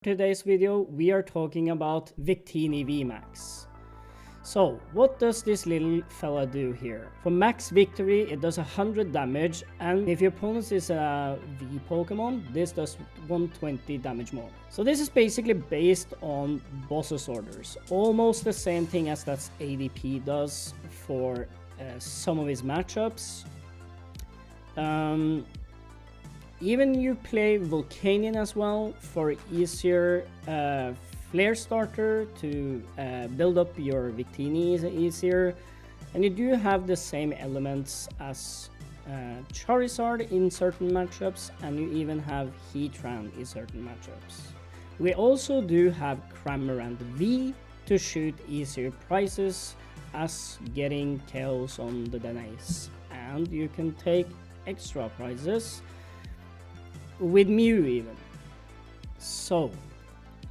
Today's video we are talking about Victini Vmax. So what does this little fella do here? For max victory it does 100 damage, and if your opponent is a V Pokemon this does 120 damage more. So this is basically based on boss's orders, almost the same thing as that ADP does for some of his matchups. Even you play Volcanion as well for easier flare starter to build up your Victini easier, and you do have the same elements as Charizard in certain matchups, and you even have Heatran in certain matchups. We also do have Cramorant V to shoot easier prizes as getting Chaos on the Danaes, and you can take extra prizes with Mew even. So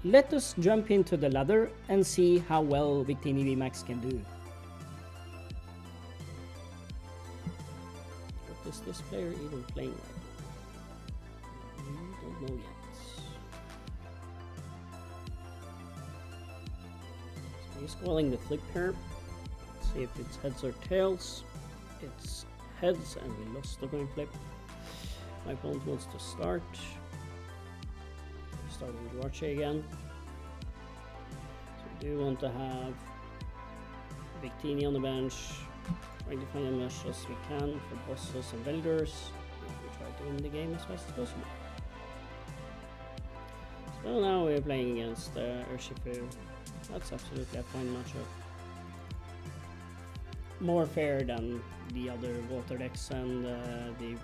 let us jump into the ladder and see how well Victini Vmax can do. What is this player even playing right now? We don't know yet. So he's calling the flip here. Let's see if it's heads or tails. It's heads, and we lost the coin flip. My opponent wants to start. Starting Duarche again. So we do want to have Victini on the bench, trying to find as much as we can for bosses and builders. We try to win the game as fast as possible. So now we're playing against Urshifu. That's absolutely a fine matchup. More fair than the other water decks and the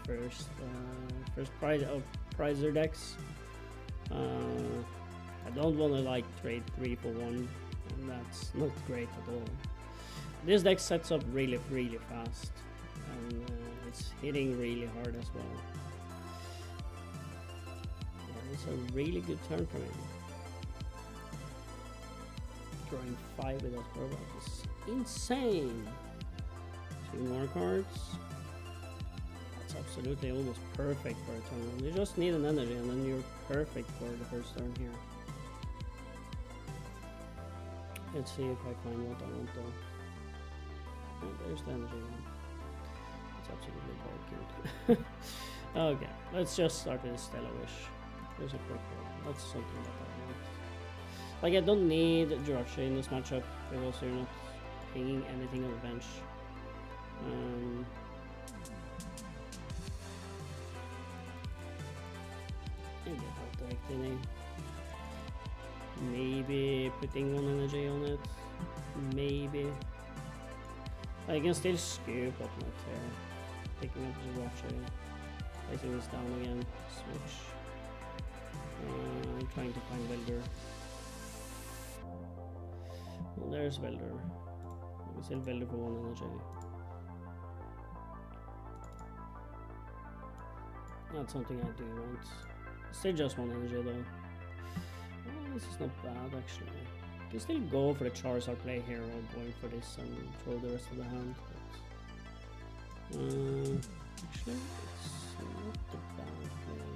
first prizer decks. I don't want to like trade 3 for 1, and that's not great at all. This deck sets up really fast, and it's hitting really hard as well. It's a really good turn for him. Drawing 5 with that robot is insane. 2 more cards. That's absolutely almost perfect for a turn. You just need an energy and then you're perfect for the first turn here. Let's see if I find what I want though. Oh, there's the energy one. It's absolutely broken. Okay, let's just start with a Stellar Wish. There's a quick one. That's something that I want. Like, I don't need Duarche in this matchup because you're not hanging anything on the bench. And get out the Victini. Maybe putting 1 energy on it. Maybe. I can still scoop up my tail. Picking up Duarche. Placing this down again. Switch. I'm trying to find Welder. Well, there's Welder. I can still Welder for 1 energy. That's something I do want. Still just 1 energy though. Oh, this is not bad actually. You can still go for the Charizard play here or going for this and throw the rest of the hand. But, actually, it's not a bad play.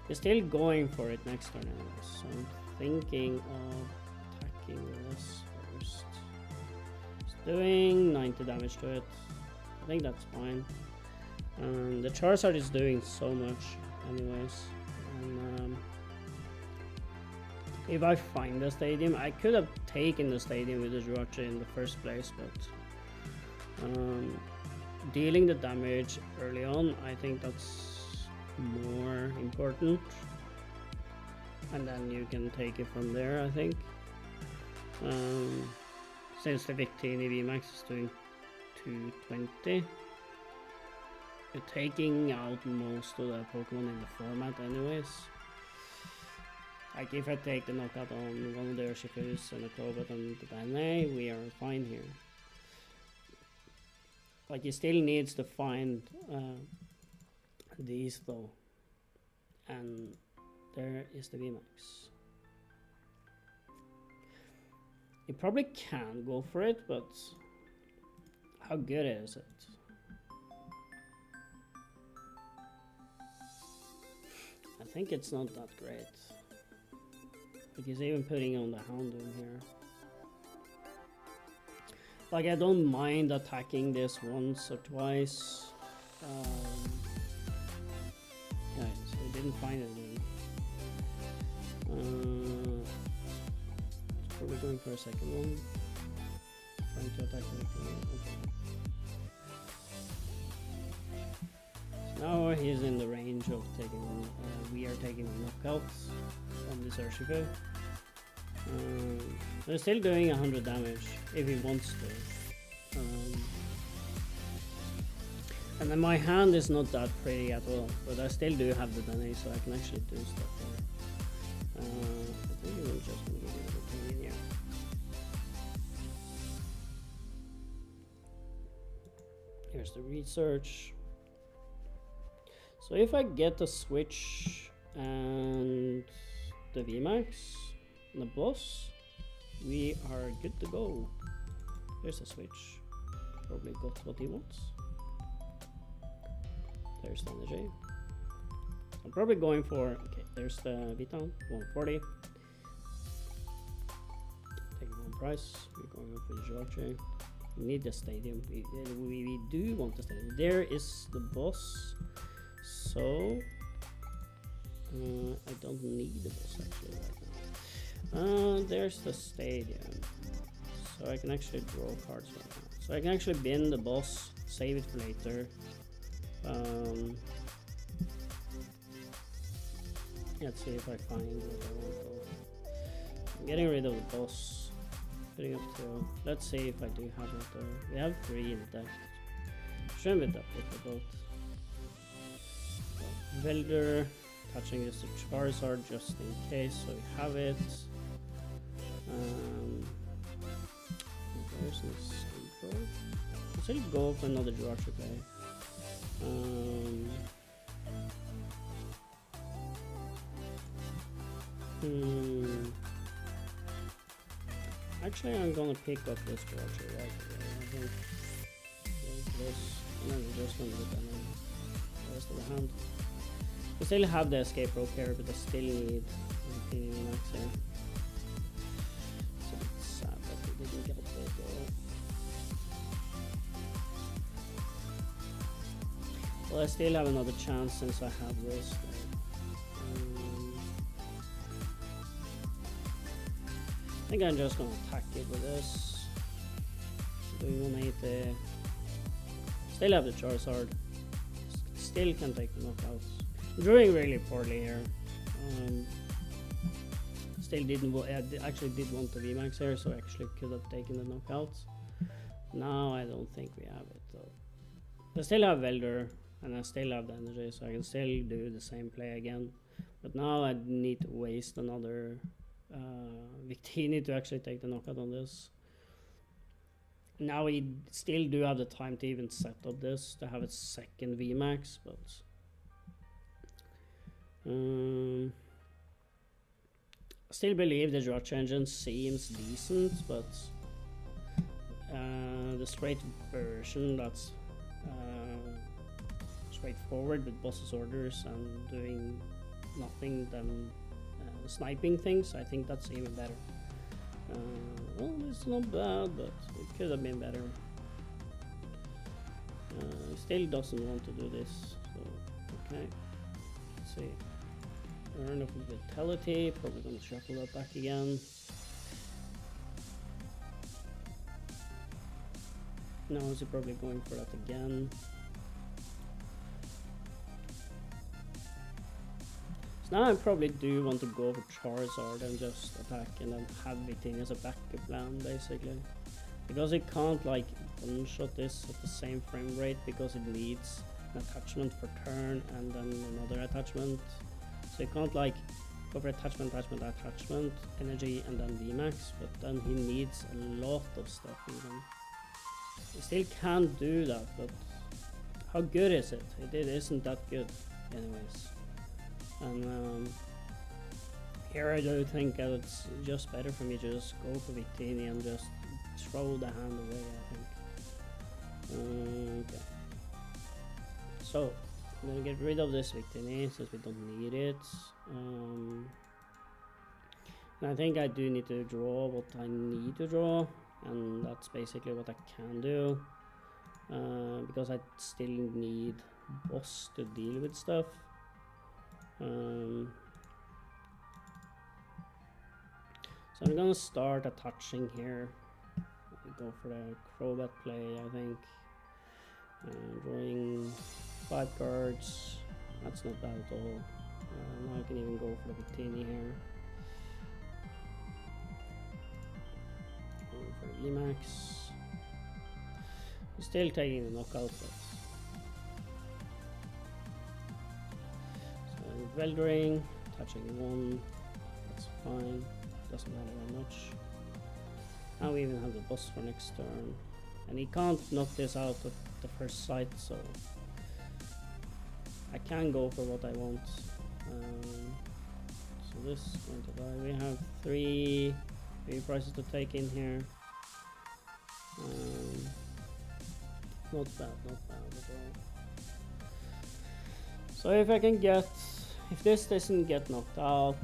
You're still going for it next turn anyway, so I'm thinking of attacking this first. It's doing 90 damage to it. I think that's fine. The Charizard is doing so much anyways. And if I find the stadium, I could have taken the stadium with the Duarche in the first place, but dealing the damage early on, I think that's more important, and then you can take it from there. I think since the Victini Vmax is doing 220, you're taking out most of the Pokemon in the format anyways. Like if I take the knockout on one of the Urshifus and a Crobat and the Danae, we are fine here. Like he still needs to find these though, and there is the Vmax. You probably can go for it, but how good is it? think it's not that great. Like he's even putting on the Houndoom here. Like I don't mind attacking this once or twice. Yeah, so he didn't find anything. Probably going for a second one. Trying to attack the Victini. Okay. Now he's in the range of taking, we are taking knockouts on this Urshifu. They're still doing 100 damage if he wants to. And then my hand is not that pretty at all, but I still do have the damage, so I can actually do stuff there. I think we're just going to give it a opinion here. Here's the research. So if I get the switch and the Vmax and the boss, we are good to go. Here's the switch. Probably got what he wants. There's the energy. I'm probably going for, okay, there's the Vitan, 140. Taking one price. We're going up with George. We need the stadium. We do want the stadium. There is the boss. So I don't need the boss actually right now. There's the stadium. So I can actually draw cards right now. So I can actually bin the boss, save it for later. Let's see if I find what I want to. I'm getting rid of the boss. Putting up to. Let's see if I do have it though. We have 3 in the deck. Shouldn't be that difficult. Velder, touching this to Charizard just in case, so we have it. There's this info. Let's actually go for another Jirachi play. Actually, I'm gonna pick up this Jirachi right away. I think this, and then we're just gonna do that in the rest of the hand. We still have the escape rope here, but I still need Victini Vmax here. It's a bit sad that we didn't get it though. Well, I still have another chance since I have this. I think I'm just gonna attack it with this. Doing 180. Still have the Charizard. Still can take the knockouts. Doing really poorly here. Still didn't. I actually did want the Vmax here, so I actually could have taken the knockouts. Now I don't think we have it though. I still have Velder, and I still have the energy, so I can still do the same play again. But now I need to waste another Victini to actually take the knockout on this. Now we still do have the time to even set up this to have a second Vmax, but. I still believe the Jirachi engine seems decent, but the straight version that's straightforward with boss's orders and doing nothing than sniping things, I think that's even better. Well, it's not bad, but it could have been better. Still doesn't want to do this, so okay. Let's see. Earn up with vitality, probably gonna shuffle that back again. Now is he probably going for that again? So now I probably do want to go for Charizard and just attack and then have Victini as a backup plan basically. Because it can't like one-shot this at the same frame rate because it needs an attachment for turn and then another attachment. So you can't like go for attachment, energy and then Vmax, but then he needs a lot of stuff even. He still can't do that, but how good is it? It isn't that good anyways. And here I do think that it's just better for me to just go for Victini and just throw the hand away, I think. Okay. So I'm gonna get rid of this Victini since we don't need it. And I think I do need to draw what I need to draw, and that's basically what I can do. Because I still need boss to deal with stuff. So I'm gonna start attaching here. Go for the Crobat play, I think. Drawing 5 cards. That's not bad at all. Now I can even go for the Victini here. Going for the Vmax. Still taking the knockout, but so Veldring, touching 1, that's fine, doesn't matter that much. Now we even have the boss for next turn, and he can't knock this out at the first sight, so I can go for what I want. So this is going to die. We have three prices to take in here. Not bad at all. So if this doesn't get knocked out,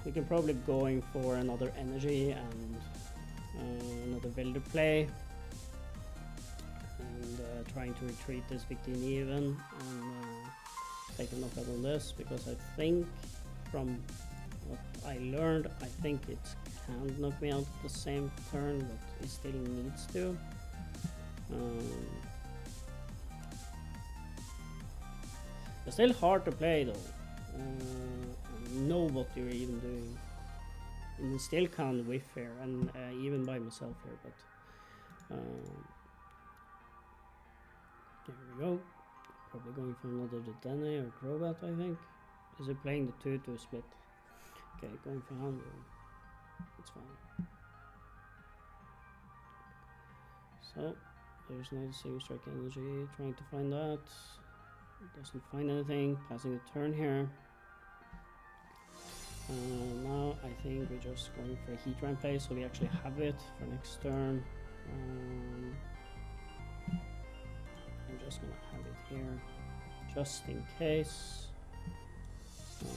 we can probably going for another energy and another Velder play, and trying to retreat this Victini even, and take a knockout on this, because I think from what I learned, I think it can knock me out at the same turn, but it still needs to. It's still hard to play though, and know what you're even doing. And you still can't whiff here, and even by myself here, but there we go. Probably going for another Dedenne or Crobat, I think. Is it playing the 2-2 split? Okay, going for hand roll. That's fine. So there's no single strike energy. Trying to find that. Doesn't find anything. Passing a turn here. Now I think we're just going for a heat ramp play, so we actually have it for next turn. I'm just gonna have it here, just in case. So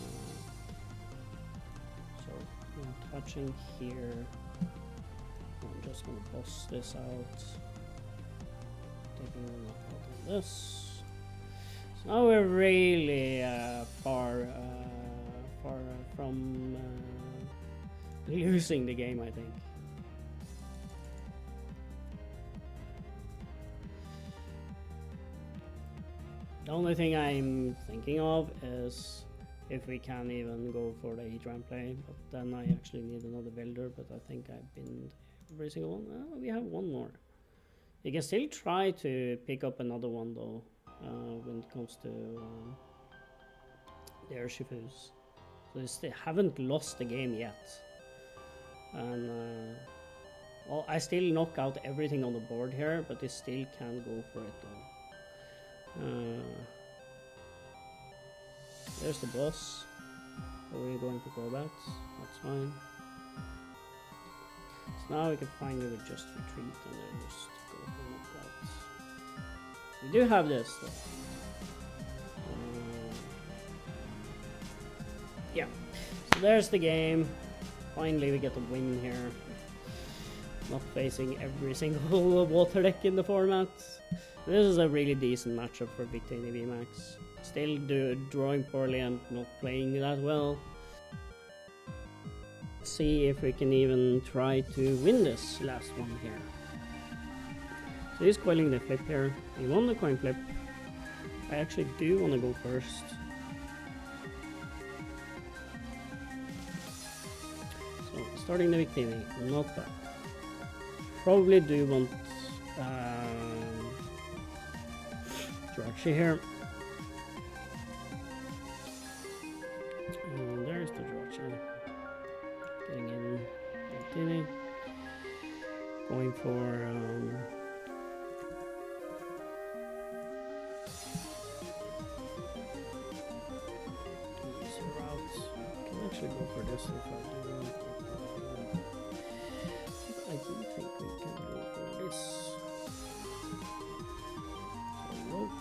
I'm touching here. I'm just gonna boss this out. Taking a knockout on this. So now we're really far from losing the game, I think. The only thing I'm thinking of is if we can even go for the heat ramp play, but then I actually need another Velder, but I think I've been every single one. Oh, we have one more. You can still try to pick up another one though, when it comes to the Urshifus. So they haven't lost the game yet. And well, I still knock out everything on the board here, but they still can go for it though. There's the boss. Are we going for Crobats? That's fine. So now we can finally just retreat and then just go for knockouts. We do have this though. Yeah, so there's the game. Finally we get a win here. Not facing every single water deck in the format. This is a really decent matchup for Victini Vmax. Still drawing poorly and not playing that well. Let's see if we can even try to win this last one here. So he's quelling the flip here. He won the coin flip. I actually do want to go first. So starting the Victini, not bad. Probably do want Jirachi here. And there's the Jirachi. Getting in Victini. Going for easy routes. I can actually go for this if I do. I do think we can go for this. So, nope.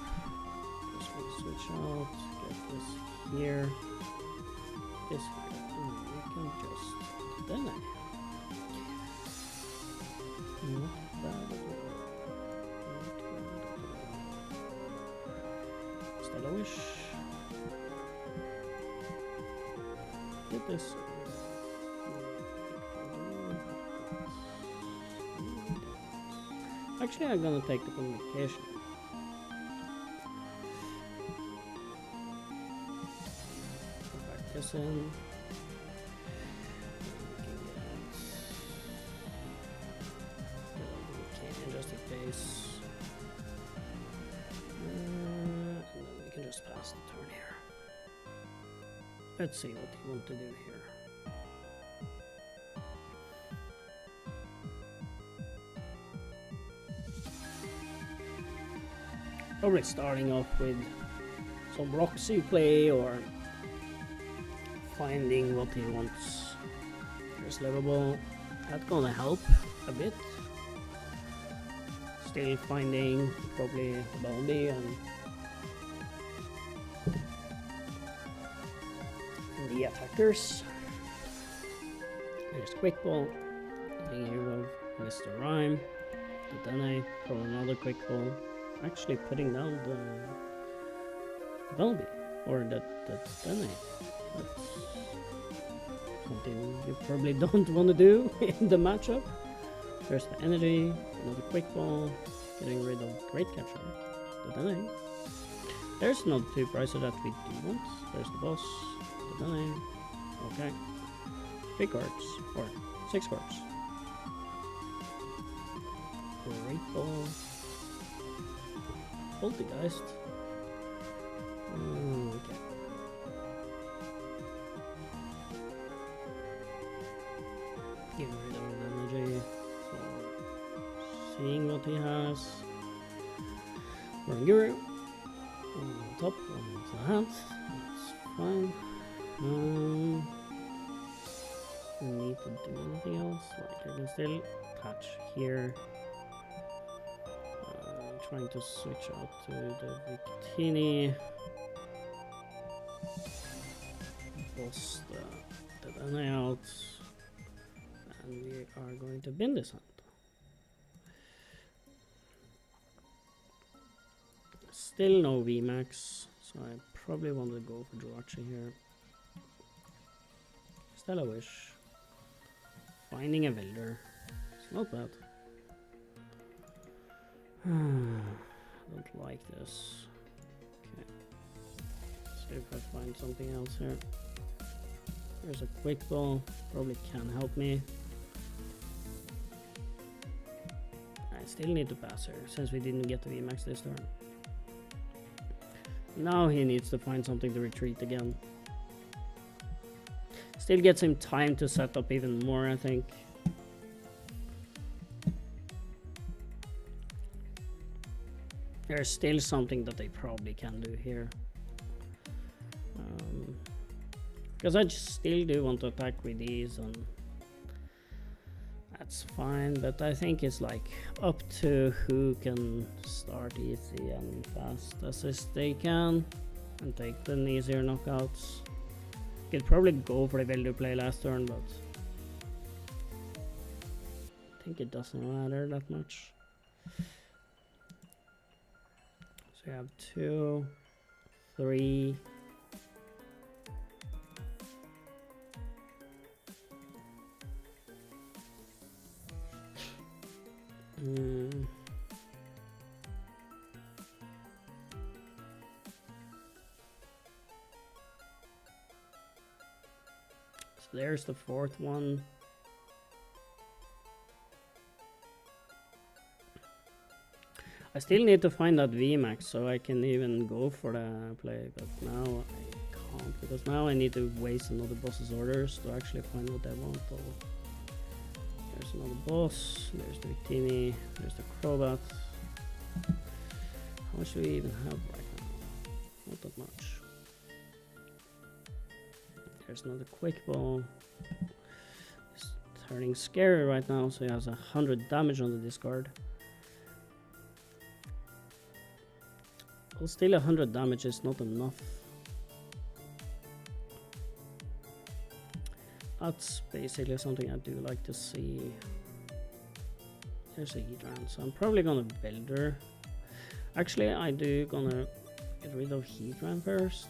Just going to switch switch out, get this here, this here. We can just then not bad at all. Still a wish. Get this. Actually, I'm gonna take the communication. Put back this in. Okay, just in case. And then we can just pass the turn here. Let's see what you want to do here. Probably starting off with some rocks you play or finding what he wants. There's livable. That's gonna help a bit. Still finding probably Bounty and the attackers. There's Quick Ball. Getting rid of Mr. Rhyme. But then I throw another Quick Ball. Actually putting down the Bumblebee, or that's Dene. That's something you probably don't want to do in the matchup. There's the energy, another Quick Ball, getting rid of Great Catcher, the Dene. There's another 2 prices that we do want. There's the boss, the Dene. Okay. 3 cards, or 6 cards. Great Ball. Poltergeist. Okay. Getting rid of energy. So, seeing what he has. Ranguru. On top, on the hand. That's fine. Need to do anything else? Like I can still patch here. Trying to switch out to the Victini. Boss the Dene out. And we are going to bin this hunt. Still no Vmax, so I probably want to go for Jirachi here. Still a wish. Finding a Welder. It's not bad. Don't like this. Okay. See if I find something else here. There's a Quick Ball. Probably can help me. I still need to pass her since we didn't get the VMAX this turn. Now he needs to find something to retreat again. Still gets him time to set up even more, I think. There's still something that they probably can do here. Because I just still do want to attack with these, and that's fine, but I think it's like up to who can start easy and fast as they can and take the easier knockouts. Could probably go for the Welder play last turn, but I think it doesn't matter that much. So you have 2, 3. So there's the 4th one. I still need to find that VMAX so I can even go for the play, but now I can't, because now I need to waste another boss's orders to actually find what I want. There's another boss, there's the Victini, there's the Crobat. How much do we even have right now? Not that much. There's another Quick Ball. He's turning scary right now, so he has 100 damage on the discard. Well, still 100 damage is not enough. That's basically something I do like to see. There's a Heatran, so I'm probably gonna Welder. Actually, I do gonna get rid of Heatran first.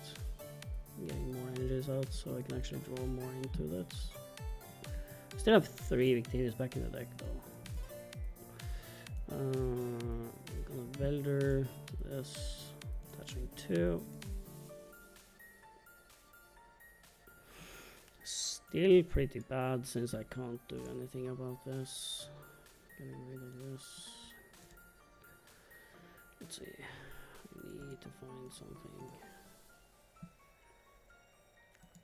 I'm getting more energies out so I can actually draw more into this. Still have 3 Victinis back in the deck though. I'm gonna Welder this, touching 2. Still pretty bad since I can't do anything about this. Getting rid of this. Let's see. I need to find something.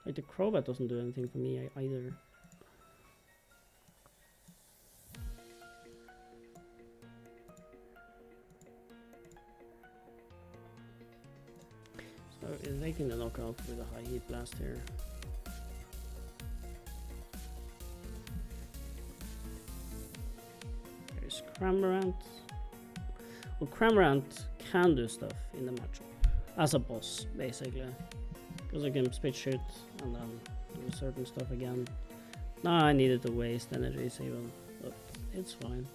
Like the Crobat doesn't do anything for me either. So it's taking the knockout with a high heat blast here. There's Cramorant. Well, Cramorant can do stuff in the matchup as a boss, basically, because I can spit shoot and then do certain stuff again. Now I needed to waste energies even, but it's fine.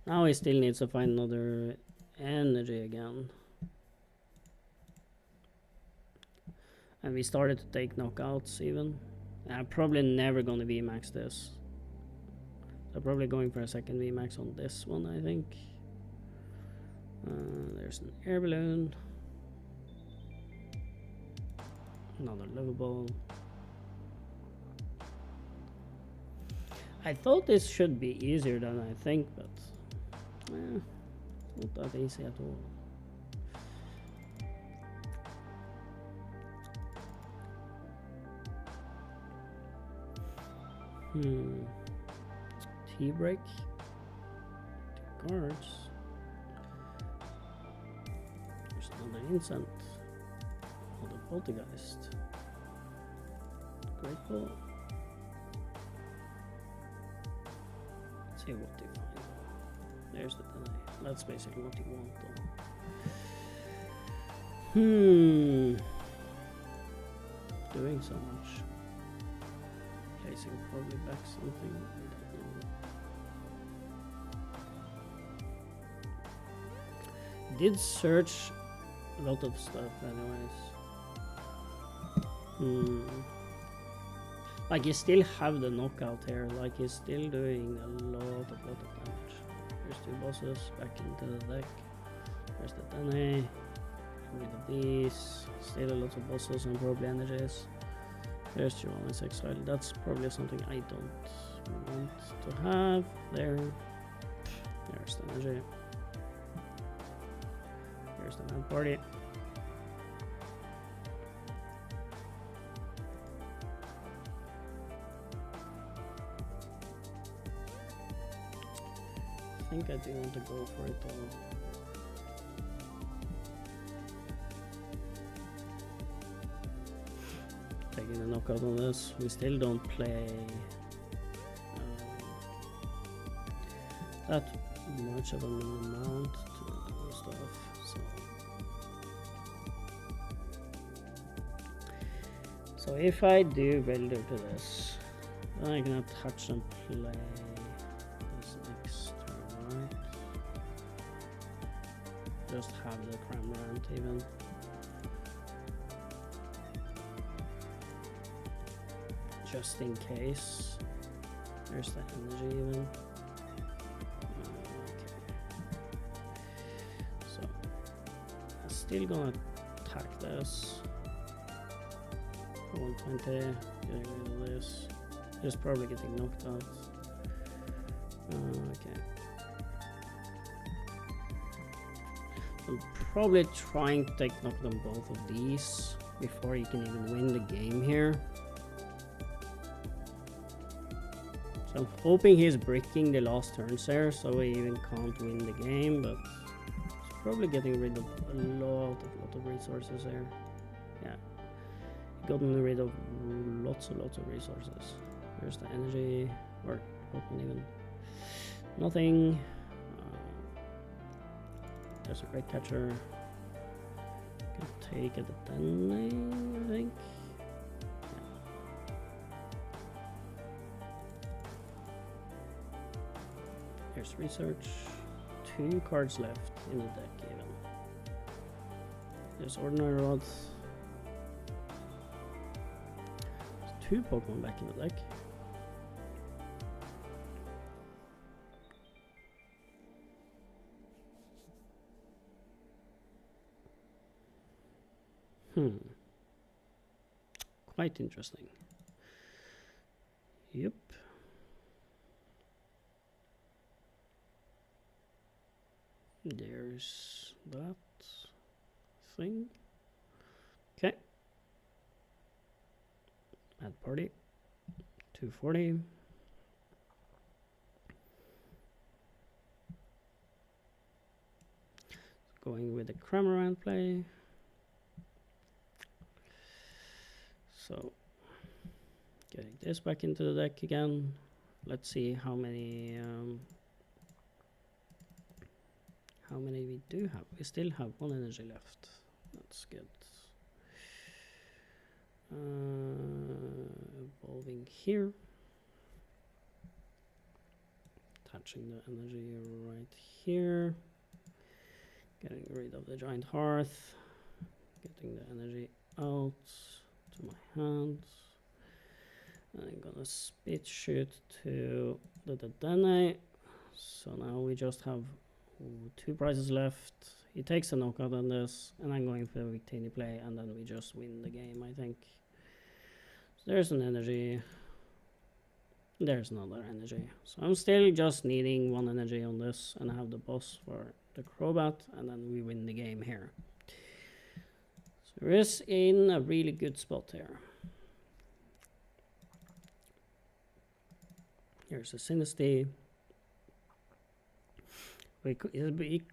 Now he still needs to find another energy again. And we started to take knockouts even. I'm probably never gonna Vmax this. So probably going for a second Vmax on this one, I think. There's an air balloon. Another Love Ball. I thought this should be easier than I think, but not that easy at all. T-break. 2 cards. There's another Incent. Another Poltergeist. Great Ball. Let's see what you find. There's the deny. That's basically what you want though. Doing so much. Placing probably back something. I don't know. Did search a lot of stuff anyways. Like you still have the knockout here, like he's still doing a lot of damage. There's 2 bosses back into the deck. There's the Dene. Rid of these. Still a lot of bosses and probably energies. There's your only exile. That's probably something I don't want to have. There. There's the energy. Here's the man party. I think I do want to go for it all. Taking a knockout on this. We still don't play that much of an amount to do stuff. So if I do Welder to this, then I can touch and play this next turn, right? Just have the Cramorant even. Just in case. There's the energy even. Okay. So I'm still gonna attack this. 120, getting rid of this. Just probably getting knocked out. Okay. I'm probably trying to knock them both of these before you can even win the game here. So I'm hoping he's breaking the last turns there, so we even can't win the game, but he's probably getting rid of a lot of resources there. Yeah, gotten rid of lots of resources. There's the energy, or open even. nothing. There's a great catcher. Can take it then, I think. Here's research. 2 cards left in the deck even. There's ordinary rods. There's 2 Pokemon back in the deck. Quite interesting. Yep. There's that thing. Okay. Add party. 240. Going with the Cramorant play. So, getting this back into the deck again. Let's see how many we do have. We still have 1 energy left. That's good. Evolving here. Touching the energy right here. Getting rid of the giant hearth. Getting the energy out to my hands. I'm gonna spit shoot to the Dene. So now we just have 2 prizes left. He takes a knockout on this, and I'm going for the Victini play, and then we just win the game, I think. So there's an energy. There's another energy. So I'm still just needing 1 energy on this, and I have the boss for the Crobat, and then we win the game here. So we're in a really good spot here. Here's a Synesty. We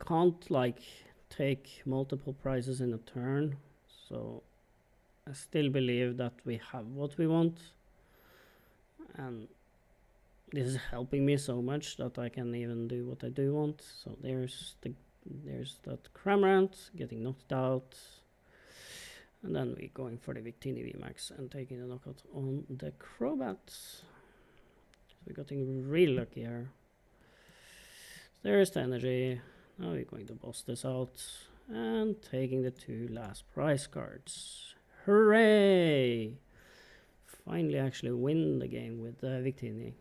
can't like take multiple prizes in a turn, so I still believe that we have what we want, and this is helping me so much that I can even do what I do want. So there's that Cramorant getting knocked out, and then we're going for the Victini Vmax and taking the knockout on the Crobat. So we're getting really lucky here. There's the energy. Now we're going to boss this out and taking the 2 last prize cards. Hooray! Finally actually win the game with Victini.